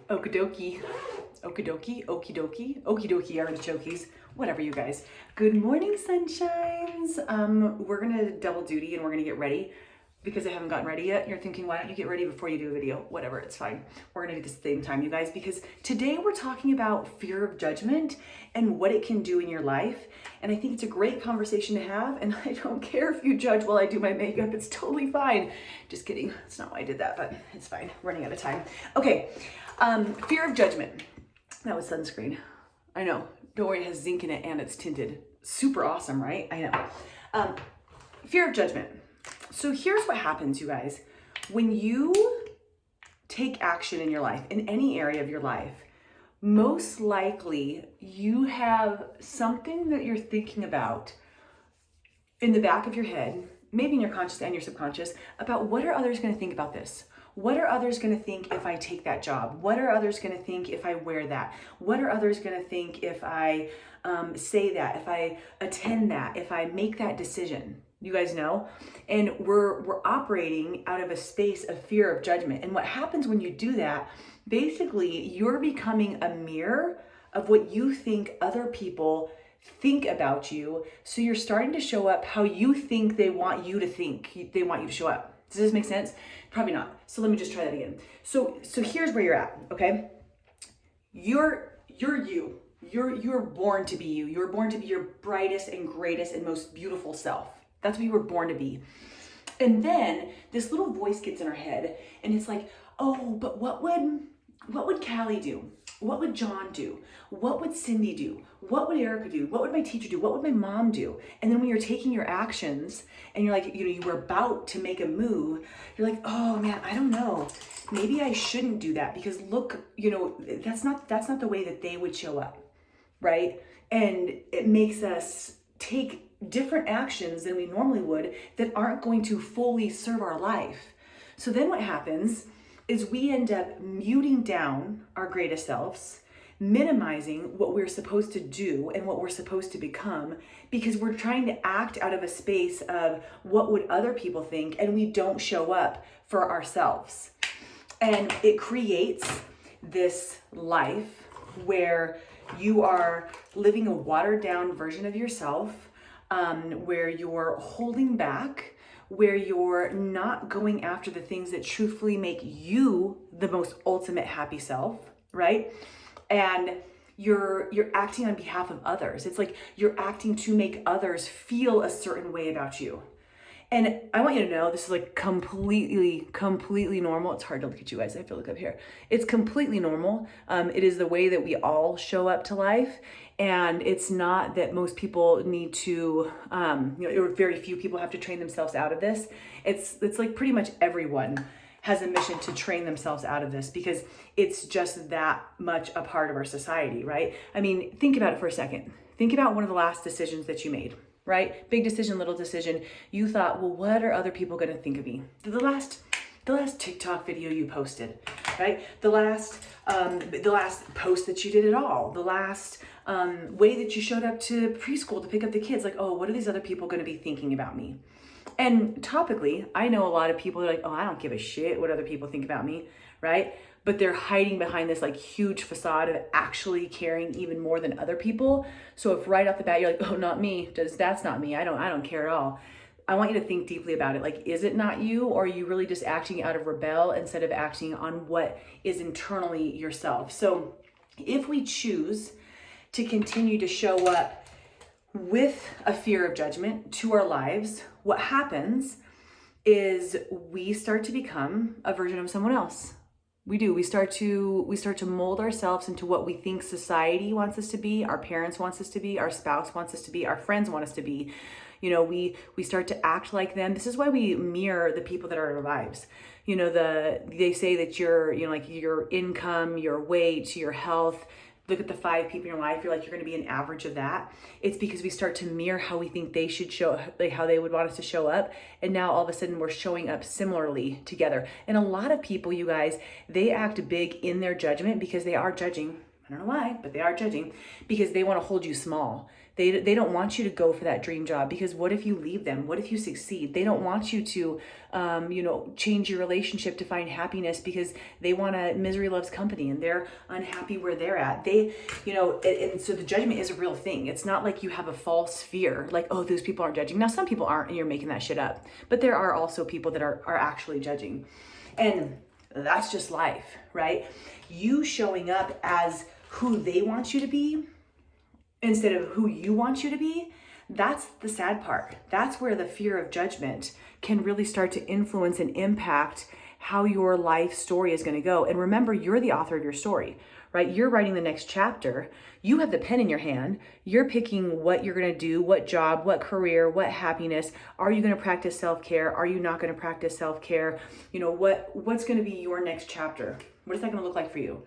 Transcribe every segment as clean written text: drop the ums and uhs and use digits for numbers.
Okidoki, okidoki, okidoki, okidoki artichokes, whatever you guys. Good morning, sunshines. We're gonna double duty and we're gonna get ready because I haven't gotten ready yet. You're thinking, why don't you get ready before you do a video? Whatever, it's fine. We're gonna do this at the same time, you guys, because today we're talking about fear of judgment and what it can do in your life. And I think it's a great conversation to have. And I don't care if you judge while I do my makeup, it's totally fine. Just kidding, that's not why I did that, but it's fine, running out of time. Okay. Fear of judgment. That was sunscreen. I know. Don't worry, it has zinc in it and it's tinted. Super awesome, right? I know. Fear of judgment. So here's what happens, you guys. When you take action in your life, in any area of your life, most likely you have something that you're thinking about in the back of your head, maybe in your conscious and your subconscious, about what are others going to think about this? What are others going to think if I take that job? What are others going to think if I wear that? What are others going to think if I say that, if I attend that, if I make that decision? You guys know? And we're operating out of a space of fear of judgment. And what happens when you do that, basically you're becoming a mirror of what you think other people think about you. So you're starting to show up how you think they want you to think, they want you to show up. Does this make sense? Probably not. So let me just try that again. So here's where you're at, okay? You're you. You're born to be you. You're born to be your brightest and greatest and most beautiful self. That's what you were born to be. And then this little voice gets in our head and it's like, oh, but what would Caley do? What would John do? What would Cindy do? What would Erica do? What would my teacher do? What would my mom do? And then when you're taking your actions and you're like, you were about to make a move, you're like, oh man, I don't know. Maybe I shouldn't do that because look, that's not the way that they would show up, right? And it makes us take different actions than we normally would that aren't going to fully serve our life. So then what happens is we end up muting down our greatest selves, minimizing what we're supposed to do and what we're supposed to become because we're trying to act out of a space of what would other people think, and we don't show up for ourselves. And it creates this life where you are living a watered down version of yourself, where you're holding back, where you're not going after the things that truthfully make you the most ultimate happy self, right? And you're acting on behalf of others. It's like you're acting to make others feel a certain way about you. And I want you to know this is like completely normal. It's hard to look at you guys. I have to look up here. It's completely normal. It is the way that we all show up to life. And it's not that most people need to, or very few people have to train themselves out of this. It's like pretty much everyone has a mission to train themselves out of this because it's just that much a part of our society, right? I mean, think about it for a second. Think about one of the last decisions that you made. Right? Big decision, little decision. You thought, well, what are other people going to think of me? The last TikTok video you posted, right? The last post that you did at all. The last way that you showed up to preschool to pick up the kids. Like, oh, what are these other people going to be thinking about me? And topically, I know a lot of people are like, oh, I don't give a shit what other people think about me, right? But they're hiding behind this like huge facade of actually caring even more than other people. So if right off the bat you're like, oh, not me, that's not me, I don't care at all. I want you to think deeply about it. Like, is it not you, or are you really just acting out of rebel instead of acting on what is internally yourself? So if we choose to continue to show up with a fear of judgment to our lives, what happens is we start to become a version of someone else. We do. We start to mold ourselves into what we think society wants us to be, our parents wants us to be, our spouse wants us to be, our friends want us to be. We start to act like them. This is why we mirror the people that are in our lives. They say that like your income, your weight, your health, look at the 5 people in your life, you're going to be an average of that. It's because we start to mirror how we think they should show, like how they would want us to show up. And now all of a sudden we're showing up similarly together. And a lot of people, you guys, they act big in their judgment because they are judging. I don't know why, but they are judging because they want to hold you small. They don't want you to go for that dream job, because what if you leave them? What if you succeed? They don't want you to, change your relationship to find happiness, because they want a misery loves company and they're unhappy where they're at. And so the judgment is a real thing. It's not like you have a false fear, like, oh, those people aren't judging. Now, some people aren't, and you're making that shit up, but there are also people that are actually judging. And that's just life, right? You showing up as who they want you to be instead of who you want you to be, that's the sad part. That's where the fear of judgment can really start to influence and impact how your life story is going to go. And remember, you're the author of your story, right? You're writing the next chapter. You have the pen in your hand. You're picking what you're going to do, what job, what career, what happiness. Are you going to practice self-care? Are you not going to practice self-care? What's going to be your next chapter? What is that going to look like for you?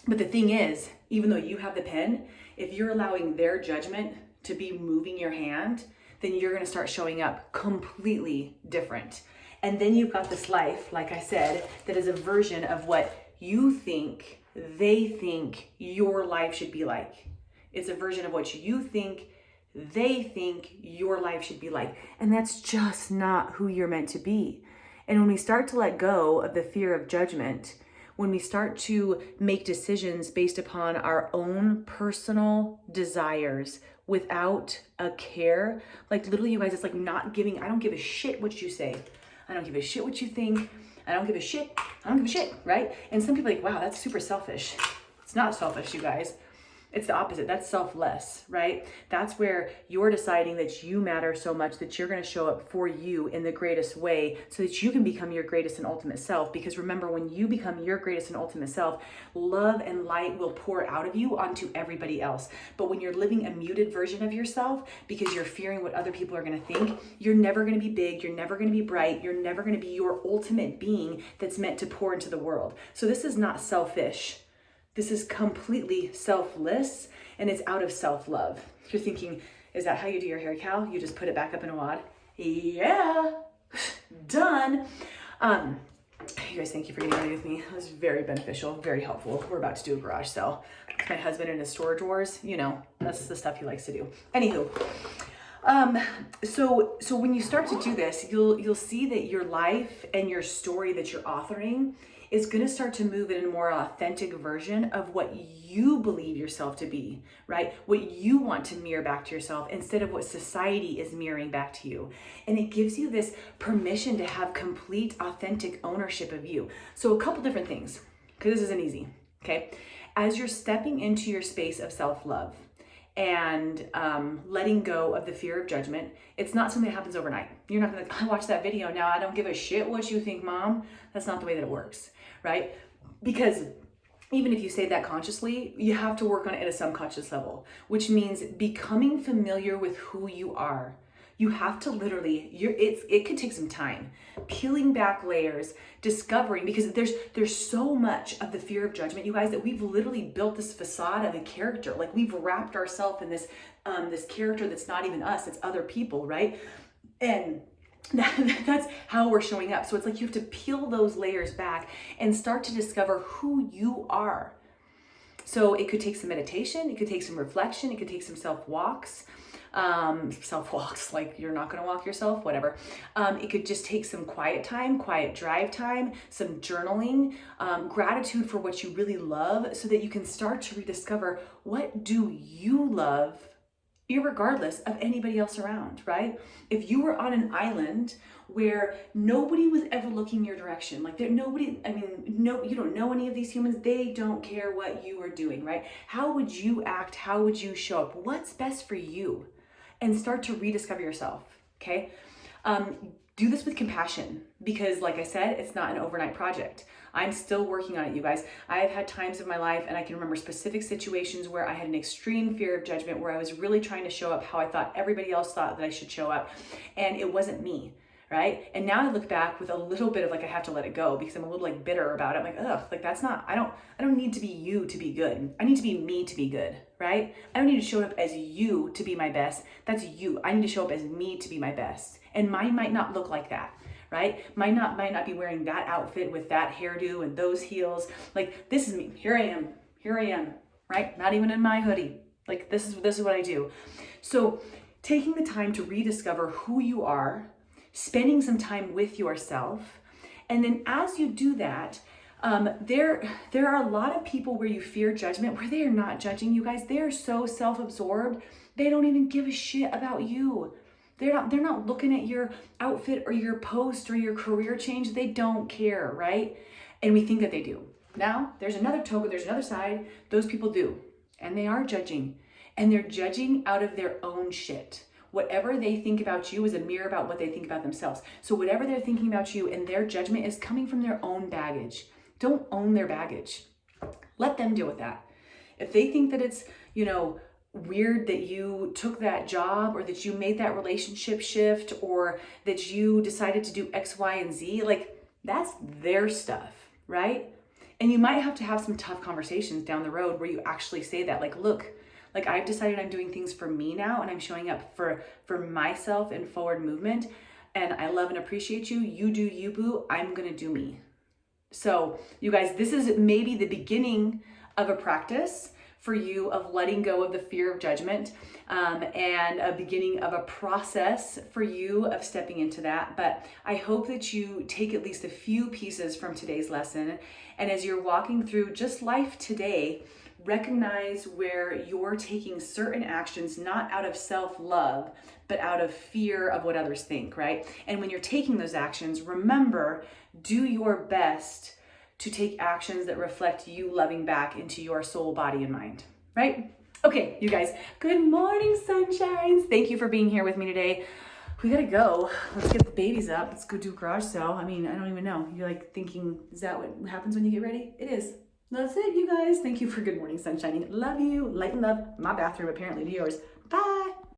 But the thing is, even though you have the pen, if you're allowing their judgment to be moving your hand, then you're going to start showing up completely different. And then you've got this life, like I said, that is a version of what you think they think your life should be like. It's a version of what you think they think your life should be like. And that's just not who you're meant to be. And when we start to let go of the fear of judgment, when we start to make decisions based upon our own personal desires without a care, like literally, you guys, it's like not giving, I don't give a shit what you say. I don't give a shit what you think. I don't give a shit. I don't give a shit, right? And some people are like, wow, that's super selfish. It's not selfish, you guys. It's the opposite. That's selfless, right? That's where you're deciding that you matter so much that you're going to show up for you in the greatest way so that you can become your greatest and ultimate self. Because remember, when you become your greatest and ultimate self, love and light will pour out of you onto everybody else. But when you're living a muted version of yourself because you're fearing what other people are going to think, you're never going to be big. You're never going to be bright. You're never going to be your ultimate being that's meant to pour into the world. So this is not selfish. This is completely selfless, and it's out of self-love. You're thinking, is that how you do your hair, Cal? You just put it back up in a wad? Yeah, done. You guys, thank you for getting ready with me. It was very beneficial, very helpful. We're about to do a garage sale. My husband in his storage wars, that's the stuff he likes to do. Anywho, so when you start to do this, you'll see that your life and your story that you're authoring is going to start to move in a more authentic version of what you believe yourself to be, right? What you want to mirror back to yourself instead of what society is mirroring back to you. And it gives you this permission to have complete, authentic ownership of you. So a couple different things, because this isn't easy, okay? As you're stepping into your space of self-love and letting go of the fear of judgment, it's not something that happens overnight. You're not gonna, I watched that video, now I don't give a shit what you think, Mom. That's not the way that it works, right? Because even if you say that consciously, you have to work on it at a subconscious level, which means becoming familiar with who you are. You have to literally, it could take some time, peeling back layers, discovering, because there's so much of the fear of judgment, you guys, that we've literally built this facade of a character. Like we've wrapped ourselves in this character that's not even us, it's other people, right? And that's how we're showing up. So it's like you have to peel those layers back and start to discover who you are. So it could take some meditation, it could take some reflection, it could take some self-walks, like you're not going to walk yourself, whatever. It could just take some quiet time, quiet drive time, some journaling, gratitude for what you really love, so that you can start to rediscover what do you love, irregardless of anybody else around, right? If you were on an island where nobody was ever looking your direction, like you don't know any of these humans, they don't care what you are doing, right? How would you act? How would you show up? What's best for you? And start to rediscover yourself, okay? Do this with compassion, because like I said, it's not an overnight project. I'm still working on it, you guys. I have had times of my life, and I can remember specific situations where I had an extreme fear of judgment, where I was really trying to show up how I thought everybody else thought that I should show up, and it wasn't me, right? And now I look back with a little bit of like, I have to let it go, because I'm a little like bitter about it. I'm like, ugh, like that's not, I don't need to be you to be good. I need to be me to be good, right? I don't need to show up as you to be my best. That's you. I need to show up as me to be my best. And mine might not look like that, right? Might not be wearing that outfit with that hairdo and those heels. Like, this is me. Here I am, right? Not even in my hoodie. Like this is what I do. So taking the time to rediscover who you are, spending some time with yourself, and then as you do that, there are a lot of people where you fear judgment, where they are not judging you guys. They are so self-absorbed, they don't even give a shit about you. They're not looking at your outfit or your post or your career change. They don't care, right? And we think that they do. Now, there's another token, there's another side. Those people do. And they are judging. And they're judging out of their own shit. Whatever they think about you is a mirror about what they think about themselves. So whatever they're thinking about you and their judgment is coming from their own baggage. Don't own their baggage. Let them deal with that. If they think that it's, weird that you took that job or that you made that relationship shift or that you decided to do X, Y, and Z, like that's their stuff, right? And you might have to have some tough conversations down the road where you actually say that, like, look, like I've decided I'm doing things for me now and I'm showing up for myself in forward movement, and I love and appreciate you. You do you, boo. I'm gonna do me. So you guys, this is maybe the beginning of a practice for you of letting go of the fear of judgment, and a beginning of a process for you of stepping into that. But I hope that you take at least a few pieces from today's lesson, and as you're walking through just life today, recognize where you're taking certain actions not out of self-love, but out of fear of what others think, right? And when you're taking those actions, remember, do your best to take actions that reflect you loving back into your soul, body, and mind, right? Okay, you guys, good morning, sunshines. Thank you for being here with me today. We gotta go. Let's get the babies up. Let's go do a garage sale. I mean, I don't even know. You're like thinking, is that what happens when you get ready? It is. That's it, you guys. Thank you for good morning, sunshining. Love you. Light and love. My bathroom, apparently, to yours. Bye.